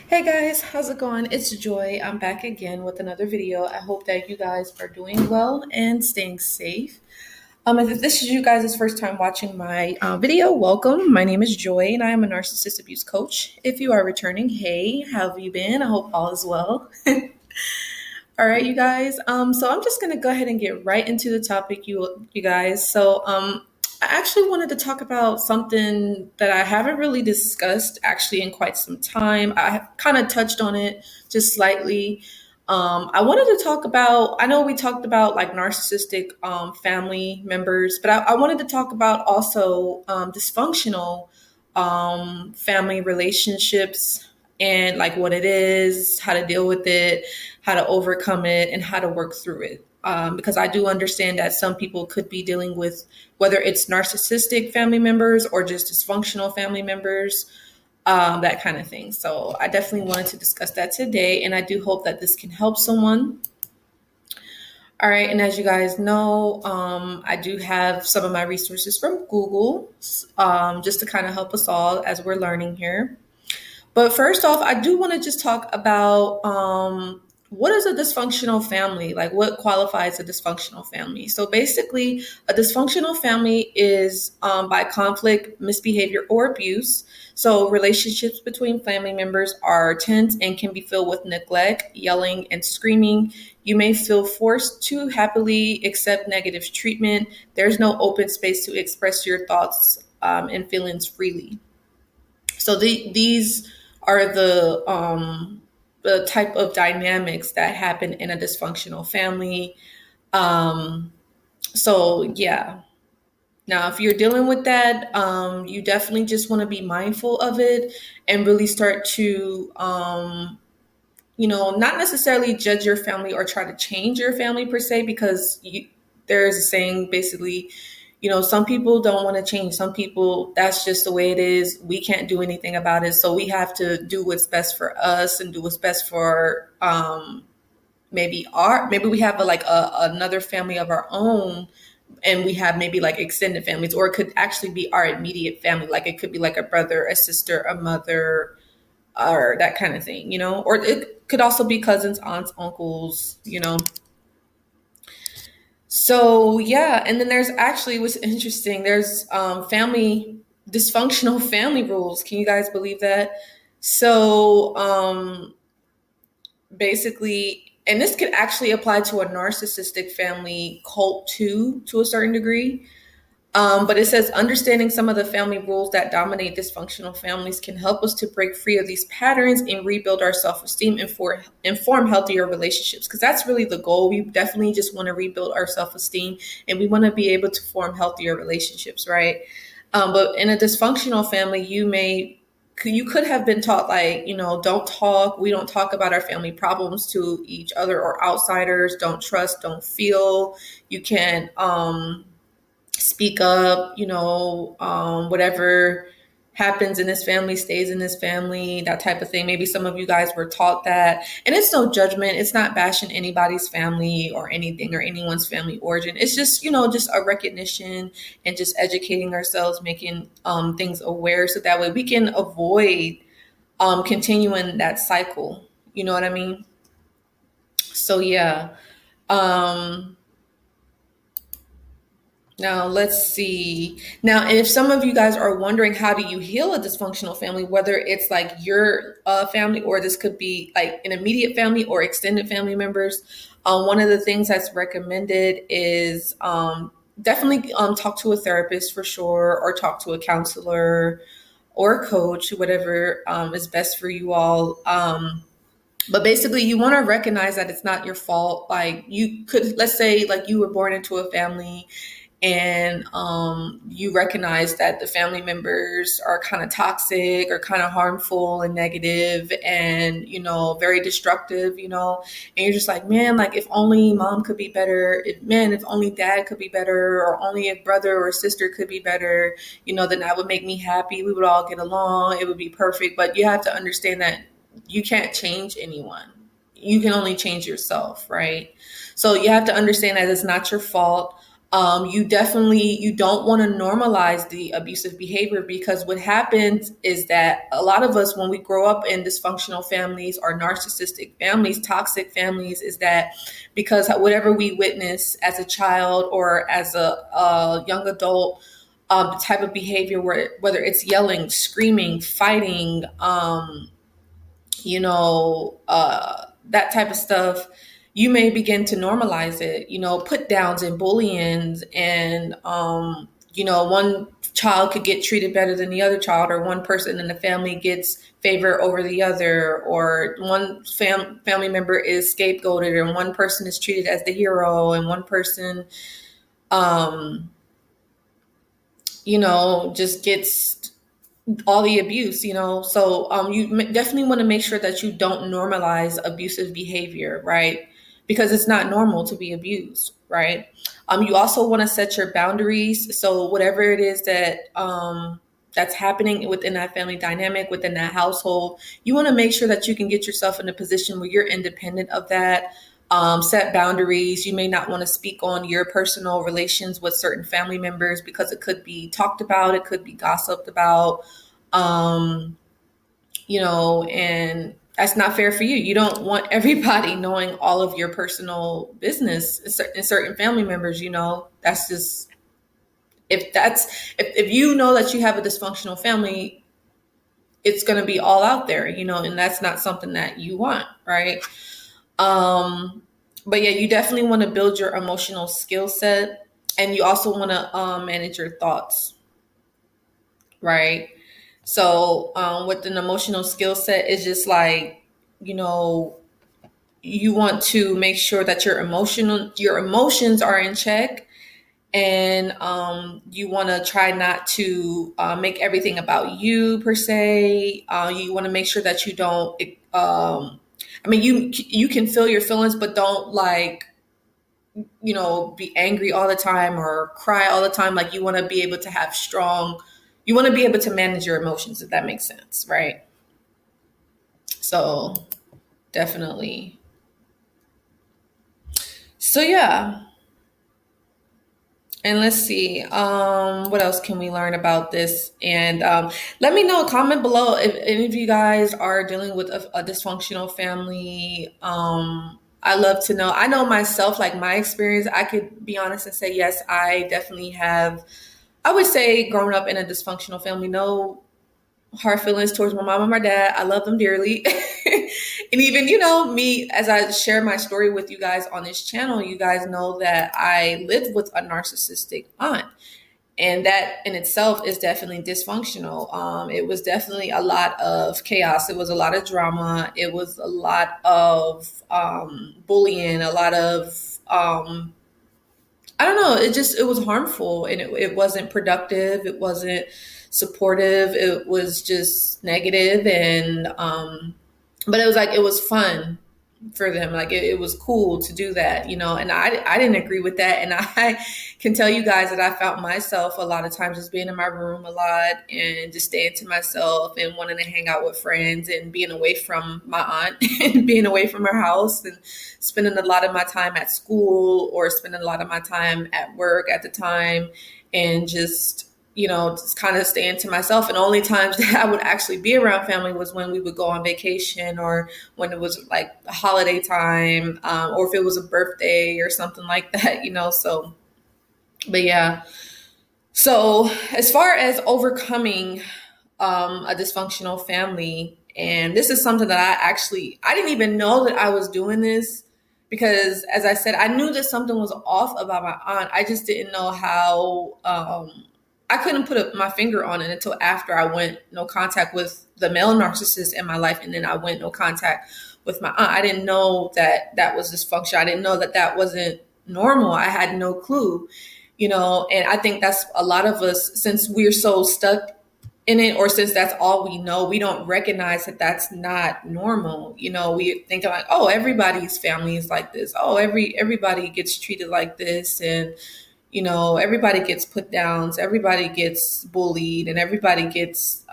Hey guys, how's it going? It's Joy. I'm back again with another video. I hope that you guys are doing well and staying safe. If this is you guys' first time watching my video, welcome. My name is Joy and I am a narcissist abuse coach. If you are returning, hey, how have you been? I hope all is well. All right, you guys. So I'm just gonna go ahead and get right into the topic, you guys. I actually wanted to talk about something that I haven't really discussed actually in quite some time. I kind of touched on it just slightly. I wanted to talk about. I know we talked about like narcissistic family members, but I wanted to talk about also dysfunctional family relationships and like what it is, how to deal with it, how to overcome it, and how to work through it. Because I do understand that some people could be dealing with whether it's narcissistic family members or just dysfunctional family members, that kind of thing. So I definitely wanted to discuss that today, and I do hope that this can help someone. All right, and as you guys know, I do have some of my resources from Google, just to kind of help us all as we're learning here. But first off, I do want to just talk about what is a dysfunctional family? Like, what qualifies a dysfunctional family? So, basically, a dysfunctional family is by conflict, misbehavior, or abuse. So, relationships between family members are tense and can be filled with neglect, yelling, and screaming. You may feel forced to happily accept negative treatment. There's no open space to express your thoughts and feelings freely. So these are the type of dynamics that happen in a dysfunctional family. Um, so yeah. Now, if you're dealing with that, you definitely just want to be mindful of it and really start to, not necessarily judge your family or try to change your family per se, because there's a saying basically, some people don't want to change. Some people, that's just the way it is. We can't do anything about it. So we have to do what's best for us and do what's best for maybe we have another family of our own, and we have maybe like extended families, or it could actually be our immediate family. Like it could be like a brother, a sister, a mother, or that kind of thing, or it could also be cousins, aunts, uncles. So yeah, and then there's actually what's interesting. There's family dysfunctional family rules. Can you guys believe that? So basically, and this could actually apply to a narcissistic family cult too, to a certain degree. But it says understanding some of the family rules that dominate dysfunctional families can help us to break free of these patterns and rebuild our self-esteem and form healthier relationships. Because that's really the goal. We definitely just want to rebuild our self-esteem, and we want to be able to form healthier relationships, right? But in a dysfunctional family, you could have been taught like, don't talk. We don't talk about our family problems to each other or outsiders. Don't trust. Don't feel. You can't. Speak up, whatever happens in this family stays in this family, that type of thing. Maybe some of you guys were taught that. And it's no judgment. It's not bashing anybody's family or anything or anyone's family origin. It's just, just a recognition and just educating ourselves, making things aware so that way we can avoid continuing that cycle. You know what I mean? So, yeah. Um, Now, let's see. Now, if some of you guys are wondering how do you heal a dysfunctional family, whether it's like your family or this could be like an immediate family or extended family members, one of the things that's recommended is definitely talk to a therapist for sure, or talk to a counselor or a coach, whatever is best for you all. But basically, you want to recognize that it's not your fault. Like you could, let's say, like you were born into a family and you recognize that the family members are kind of toxic or kind of harmful and negative and very destructive, and you're just like, man, like if only mom could be better, if only dad could be better, or only a brother or sister could be better, then that would make me happy. We would all get along, it would be perfect. But you have to understand that you can't change anyone. You can only change yourself, right? So you have to understand that it's not your fault. You don't want to normalize the abusive behavior, because what happens is that a lot of us, when we grow up in dysfunctional families or narcissistic families, toxic families, is that because whatever we witness as a child or as a young adult, the type of behavior, whether it's yelling, screaming, fighting, that type of stuff, you may begin to normalize it, put downs and bullying. And, one child could get treated better than the other child, or one person in the family gets favor over the other, or one family member is scapegoated, and one person is treated as the hero, and one person, um, just gets all the abuse, so definitely want to make sure that you don't normalize abusive behavior, right? Because it's not normal to be abused, right? You also want to set your boundaries. So whatever it is that's happening within that family dynamic, within that household, you want to make sure that you can get yourself in a position where you're independent of that. Set boundaries. You may not want to speak on your personal relations with certain family members, because it could be talked about, it could be gossiped about, um, and that's not fair for you. You don't want everybody knowing all of your personal business in certain family members. That's just, if you know that you have a dysfunctional family, it's going to be all out there, and that's not something that you want, right? But yeah, you definitely want to build your emotional skill set, and you also want to manage your thoughts, right? So with an emotional skill set, it's just like, you know, you want to make sure that your emotions are in check, and you want to try not to make everything about you per se. You want to make sure that you don't. You can feel your feelings, but don't be angry all the time or cry all the time. Like, you want to be able to have strong. You want to be able to manage your emotions, if that makes sense, right? So definitely. So yeah. And let's see, what else can we learn about this? And let me know, comment below if any of you guys are dealing with a dysfunctional family. I love to know. I know myself, like my experience, I could be honest and say, yes, I definitely have, I would say, grown up in a dysfunctional family. No hard feelings towards my mom and my dad. I love them dearly. And even, me, as I share my story with you guys on this channel, you guys know that I lived with a narcissistic aunt. And that in itself is definitely dysfunctional. It was definitely a lot of chaos. It was a lot of drama. It was a lot of bullying, a lot of, I don't know, it was harmful, and it wasn't productive. It wasn't supportive. It was just negative. And, but it was fun for them. Like, it was cool to do that, and I didn't agree with that. And I can tell you guys that I found myself a lot of times just being in my room a lot and just staying to myself and wanting to hang out with friends and being away from my aunt and being away from her house, and spending a lot of my time at school or spending a lot of my time at work at the time, and just kind of staying to myself. And only times that I would actually be around family was when we would go on vacation, or when it was like a holiday time, or if it was a birthday or something like that. So, but yeah. So as far as overcoming a dysfunctional family, and this is something that I didn't even know that I was doing this, because as I said, I knew that something was off about my aunt. I just didn't know how. I couldn't put my finger on it until after I went no contact with the male narcissist in my life, and then I went no contact with my aunt. I didn't know that was dysfunction. I didn't know that wasn't normal. I had no clue, and I think that's a lot of us, since we're so stuck in it, or since that's all we know, we don't recognize that that's not normal. We think like, oh, everybody's family is like this. Oh, everybody gets treated like this. And everybody gets put downs, everybody gets bullied, and everybody gets,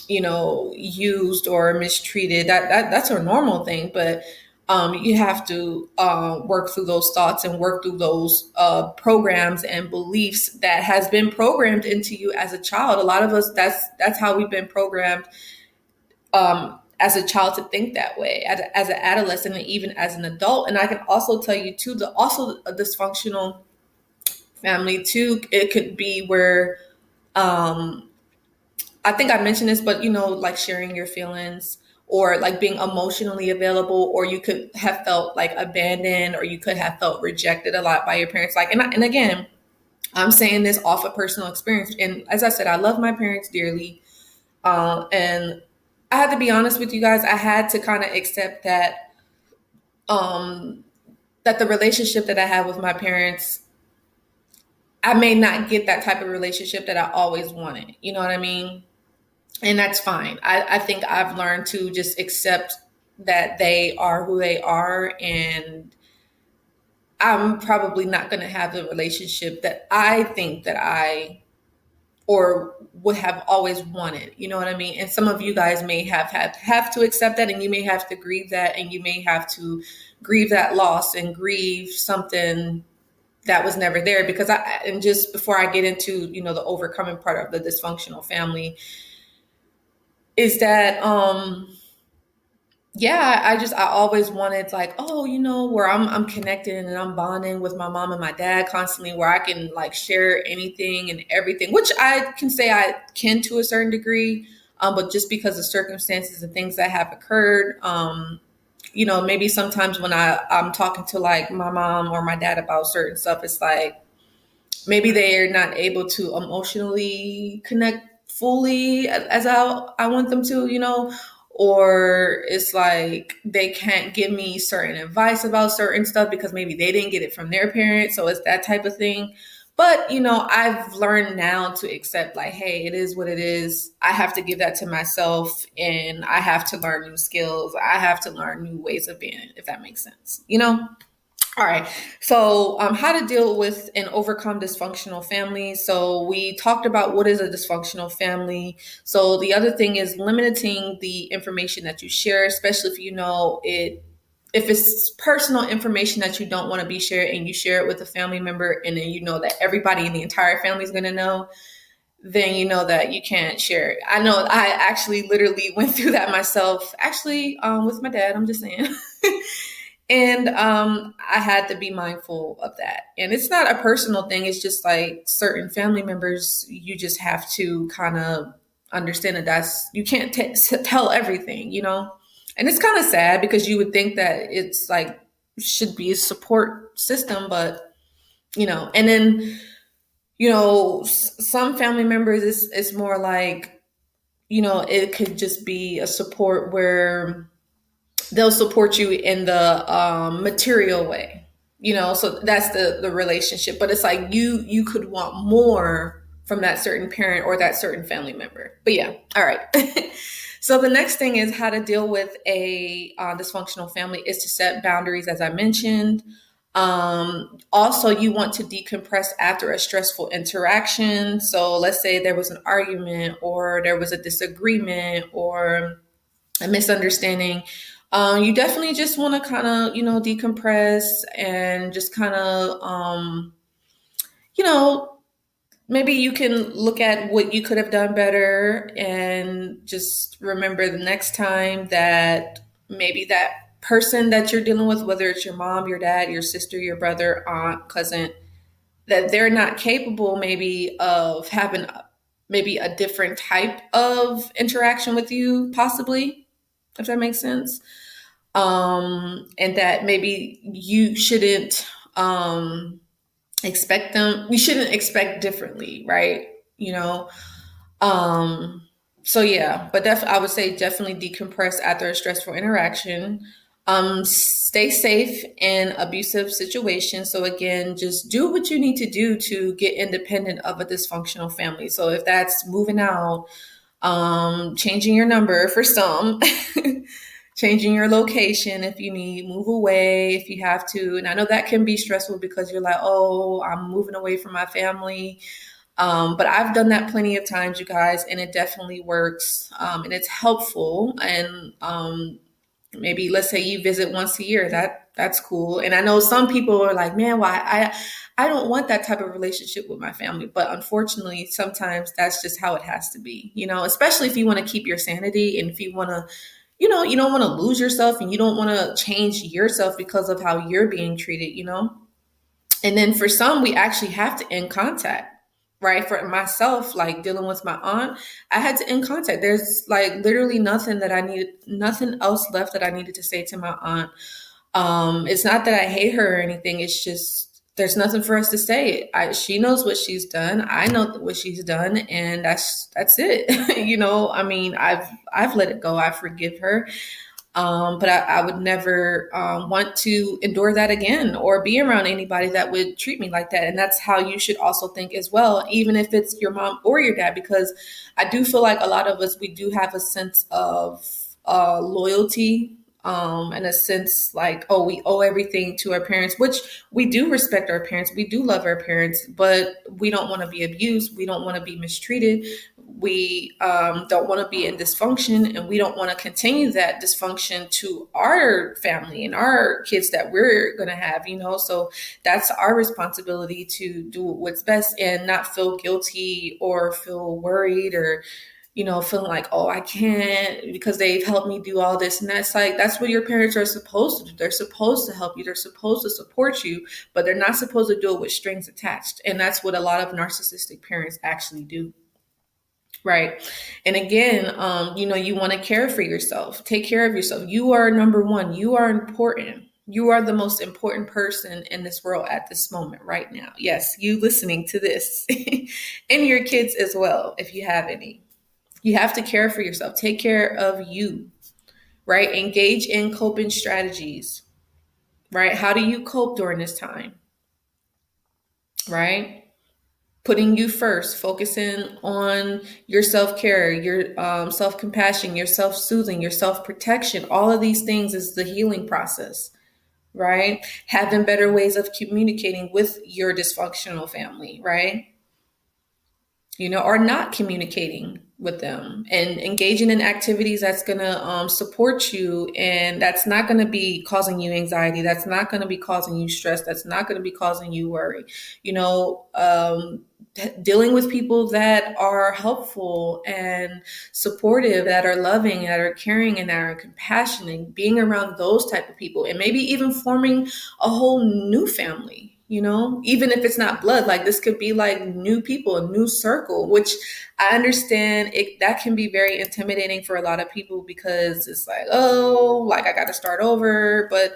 used or mistreated. That's a normal thing. But You have to work through those thoughts and work through those programs and beliefs that has been programmed into you as a child. A lot of us, that's how we've been programmed as a child to think that way, as an adolescent, and even as an adult. And I can also tell you too, also a dysfunctional family too. It could be where I think I mentioned this, but like sharing your feelings or like being emotionally available, or you could have felt like abandoned, or you could have felt rejected a lot by your parents. Like, and again, I'm saying this off of personal experience. And as I said, I love my parents dearly. And I had to be honest with you guys. I had to kind of accept um, that the relationship that I had with my parents, I may not get that type of relationship that I always wanted. You know what I mean? And that's fine. I think I've learned to just accept that they are who they are, and I'm probably not going to have the relationship that I think that I or would have always wanted. You know what I mean? And some of you guys may have to accept that, and you may have to grieve that, and you may have to grieve that loss and grieve something that was never there. Because and just before I get into the overcoming part of the dysfunctional family, is that yeah, I always wanted, like, oh, where I'm connected and I'm bonding with my mom and my dad constantly, where I can like share anything and everything, which I can say I can to a certain degree. But just because of circumstances and things that have occurred, maybe sometimes when I'm talking to like my mom or my dad about certain stuff, it's like maybe they're not able to emotionally connect fully as I want them to, or it's like they can't give me certain advice about certain stuff because maybe they didn't get it from their parents. So it's that type of thing. But, I've learned now to accept, like, hey, it is what it is. I have to give that to myself, and I have to learn new skills. I have to learn new ways of being, if that makes sense, All right. So, how to deal with and overcome dysfunctional families. So, we talked about what is a dysfunctional family. So, the other thing is limiting the information that you share, especially if if it's personal information that you don't want to be shared, and you share it with a family member, and then that everybody in the entire family is going to know, then you know that you can't share it. I know I actually literally went through that myself, actually, with my dad. I'm just saying. And I had to be mindful of that. And it's not a personal thing. It's just like certain family members, you just have to kind of understand that you can't tell everything, And it's kind of sad because you would think that it's like should be a support system, but and then some family members, it's more like it could just be a support where they'll support you in the material way, so that's the relationship. But it's like you could want more from that certain parent or that certain family member. But yeah, all right. So the next thing is how to deal with a dysfunctional family is to set boundaries, as I mentioned. Also, you want to decompress after a stressful interaction. So let's say there was an argument, or there was a disagreement, or a misunderstanding. You definitely just want to kind of, decompress and just kind of, you know, maybe you can look at what you could have done better, and just remember the next time that maybe that person that you're dealing with, whether it's your mom, your dad, your sister, your brother, aunt, cousin, that they're not capable maybe of having maybe a different type of interaction with you, possibly, if that makes sense. And that maybe you shouldn't you shouldn't expect differently, right? You know, um, so yeah, but I would say definitely decompress after a stressful interaction. Stay safe in abusive situations. So again, just do what you need to do to get independent of a dysfunctional family. So if that's moving out, changing your number for some, changing your location if you need, move away if you have to. And I know that can be stressful because you're like, oh, I'm moving away from my family. But I've done that plenty of times, you guys, and it definitely works. And it's helpful. And Maybe let's say you visit once a year. That's cool. And I know some people are like, man, why I don't want that type of relationship with my family. But unfortunately, sometimes that's just how it has to be, especially if you want to keep your sanity and if you want to, you don't want to lose yourself and you don't want to change yourself because of how you're being treated. And then for some, we actually have to end contact, right? For myself, like dealing with my aunt, I had to end contact. There's like literally nothing else left that I needed to say to my aunt. It's not that I hate her or anything. It's just there's nothing for us to say. She knows what she's done. I know what she's done, and that's it. I mean, I've let it go. I forgive her. But I would never want to endure that again or be around anybody that would treat me like that. And that's how you should also think as well, even if it's your mom or your dad, because I do feel like a lot of us, we do have a sense of loyalty, and a sense like, oh, we owe everything to our parents, which we do respect our parents. We do love our parents, but we don't want to be abused. We don't want to be mistreated. We don't want to be in dysfunction, and we don't want to continue that dysfunction to our family and our kids that we're going to have. So that's our responsibility to do what's best and not feel guilty or feel worried or feeling like, oh, I can't because they've helped me do all this. And that's what your parents are supposed to do. They're supposed to help you. They're supposed to support you, but they're not supposed to do it with strings attached. And that's what a lot of narcissistic parents actually do. Right. And again, you want to care for yourself. Take care of yourself. You are number one. You are important. You are the most important person in this world at this moment right now. Yes, you listening to this and your kids as well, if you have any. You have to care for yourself. Take care of you, right? Engage in coping strategies, right? How do you cope during this time, right? Putting you first, focusing on your self-care, your self-compassion, your self-soothing, your self-protection. All of these things is the healing process, right? Having better ways of communicating with your dysfunctional family, right? Or not communicating with them and engaging in activities that's going to support you, and that's not going to be causing you anxiety. That's not going to be causing you stress. That's not going to be causing you worry. Dealing with people that are helpful and supportive, that are loving, that are caring, and that are compassionate, being around those type of people, and maybe even forming a whole new family. Even if it's not blood, like this could be like new people, a new circle, which I understand that can be very intimidating for a lot of people because it's like, oh, like I got to start over. But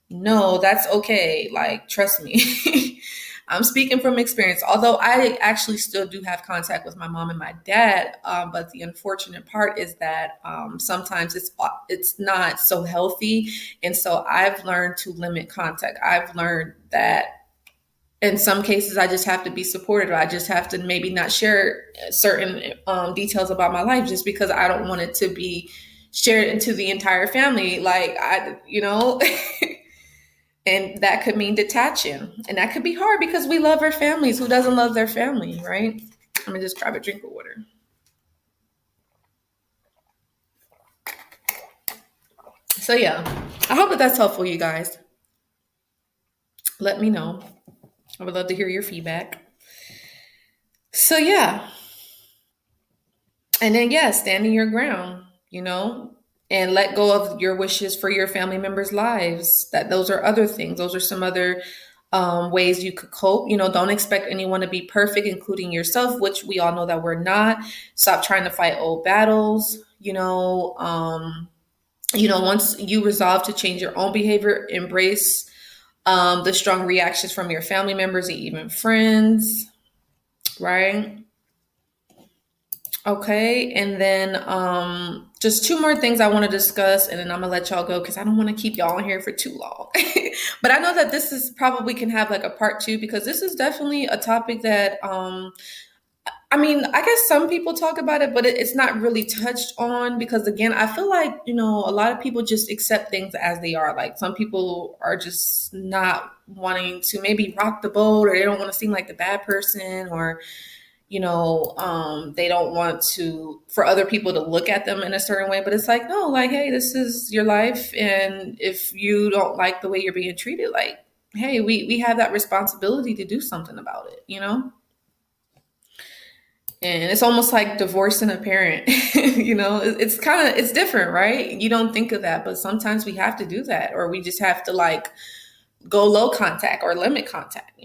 no, that's okay. Like, trust me. I'm speaking from experience, although I actually still do have contact with my mom and my dad. But the unfortunate part is that sometimes it's not so healthy. And so I've learned to limit contact. I've learned that in some cases, I just have to be supported, or I just have to maybe not share certain details about my life just because I don't want it to be shared into the entire family. Like, and that could mean detaching. And that could be hard because we love our families. Who doesn't love their family, right? Let me just grab a drink of water. So yeah, I hope that that's helpful, you guys. Let me know. I would love to hear your feedback. So yeah. And then, yeah, standing your ground, and let go of your wishes for your family members' lives. Those are other things. Those are some other ways you could cope. Don't expect anyone to be perfect, including yourself, which we all know that we're not. Stop trying to fight old battles. Once you resolve to change your own behavior, embrace the strong reactions from your family members and even friends, right? Okay, and then just two more things I want to discuss, and then I'm gonna let y'all go because I don't want to keep y'all in here for too long. But I know that this is probably can have like a part two because this is definitely a topic that I guess some people talk about it, but it's not really touched on because again, I feel like a lot of people just accept things as they are. Like some people are just not wanting to maybe rock the boat, or they don't want to seem like the bad person, or they don't want to for other people to look at them in a certain way, but it's like, no, like, hey, this is your life, and if you don't like the way you're being treated, like, hey, we have that responsibility to do something about it. And it's almost like divorcing a parent. It's kind of, it's different, right? You don't think of that, but sometimes we have to do that, or we just have to like go low contact or limit contact.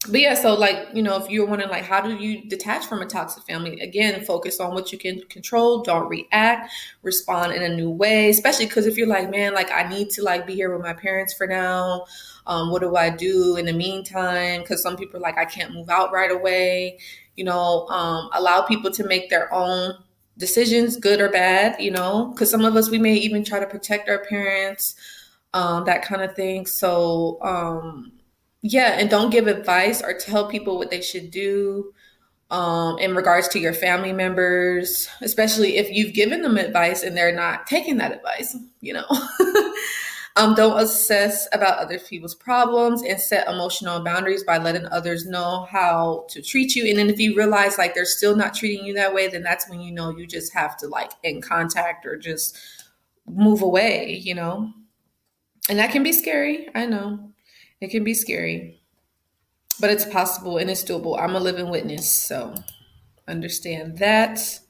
But yeah, so like, if you're wondering like, how do you detach from a toxic family? Again, focus on what you can control. Don't react, respond in a new way, especially because if you're like, man, like I need to like be here with my parents for now. What do I do in the meantime? Because some people are like, I can't move out right away. Allow people to make their own decisions, good or bad, because some of us, we may even try to protect our parents, that kind of thing. So, yeah, and don't give advice or tell people what they should do, in regards to your family members, especially if you've given them advice and they're not taking that advice. Don't obsess about other people's problems, and set emotional boundaries by letting others know how to treat you. And then if you realize like they're still not treating you that way, then that's when you just have to like end contact or just move away. And that can be scary. I know it can be scary, but it's possible and it's doable. I'm a living witness, so understand that.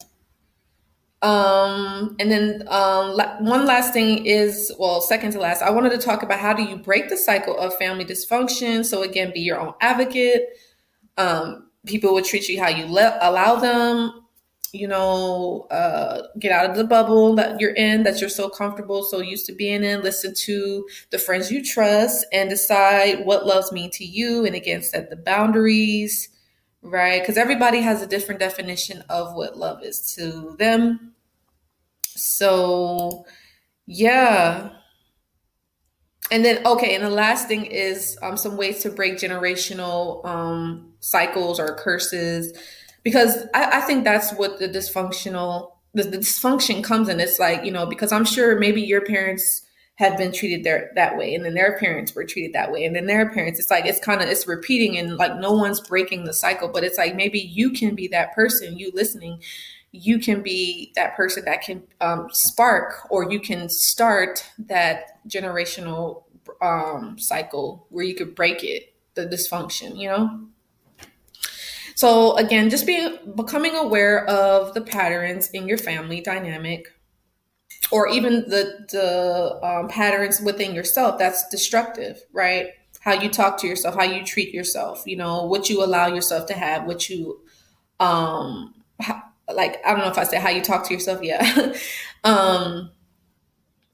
And then one last thing is, well, second to last, I wanted to talk about how do you break the cycle of family dysfunction. So again, be your own advocate. People will treat you how you allow them. Get out of the bubble that you're in, that you're so comfortable, so used to being in. Listen to the friends you trust and decide what loves mean to you. And again, set the boundaries, right? Because everybody has a different definition of what love is to them. So, yeah. And then, okay, and the last thing is some ways to break generational cycles or curses, because I think that's what the dysfunction comes in. It's like, because I'm sure maybe your parents have been treated that way, and then their parents were treated that way, and then their parents. It's like it's repeating, and like no one's breaking the cycle. But it's like maybe you can be that person. You listening, you can be that person that can spark, or you can start that generational cycle where you could break it, the dysfunction. So again, just becoming aware of the patterns in your family dynamic, or even the patterns within yourself that's destructive, right? How you talk to yourself, how you treat yourself, what you allow yourself to have, what you like, I don't know if I said how you talk to yourself. Yeah. um,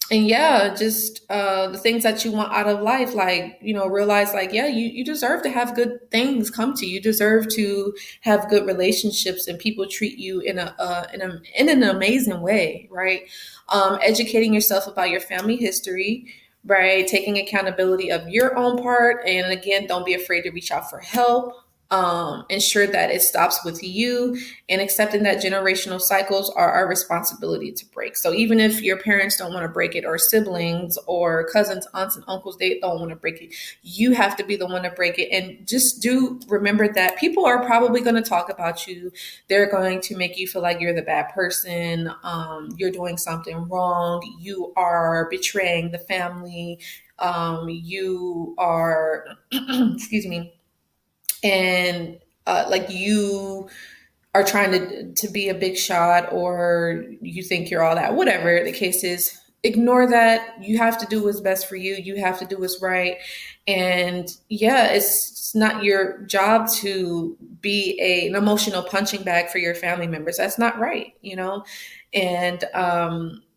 and yeah, just the things that you want out of life, like, realize like, yeah, you deserve to have good things come to you. You deserve to have good relationships and people treat you in an amazing way, right? Educating yourself about your family history, right? Taking accountability of your own part. And again, don't be afraid to reach out for help. Ensure that it stops with you, and accepting that generational cycles are our responsibility to break. So even if your parents don't want to break it, or siblings or cousins, aunts and uncles, they don't want to break it, you have to be the one to break it. And just do remember that people are probably going to talk about you. They're going to make you feel like you're the bad person. You're doing something wrong. You are betraying the family. You are, excuse me, and like you are trying to be a big shot, or you think you're all that, whatever the case is. Ignore that. You have to do what's best for you. You have to do what's right. And yeah, it's not your job to be an emotional punching bag for your family members. That's not right. And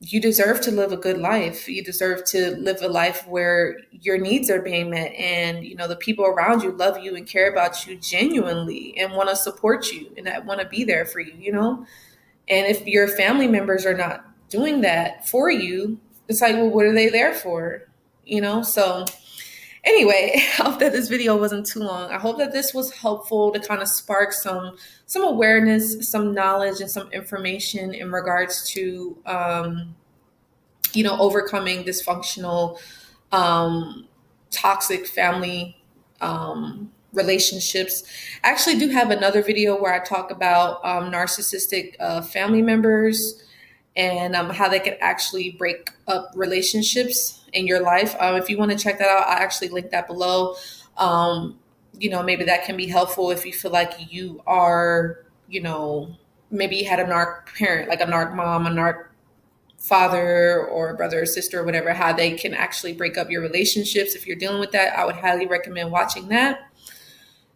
you deserve to live a good life. You deserve to live a life where your needs are being met, and the people around you love you and care about you genuinely, and want to support you, and that want to be there for you. And if your family members are not doing that for you, it's like, well, what are they there for? So anyway, I hope that this video wasn't too long. I hope that this was helpful to kind of spark some awareness, some knowledge, and some information in regards to overcoming dysfunctional, toxic family relationships. I actually do have another video where I talk about narcissistic family members and how they can actually break up relationships in your life. If you want to check that out, I actually link that below. Maybe that can be helpful if you feel like you are, maybe you had a narc parent, like a narc mom, a narc father or brother or sister or whatever, how they can actually break up your relationships. If you're dealing with that, I would highly recommend watching that.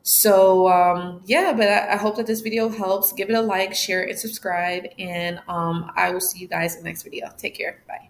So yeah, but I hope that this video helps. Give it a like, share, and subscribe. And I will see you guys in the next video. Take care. Bye.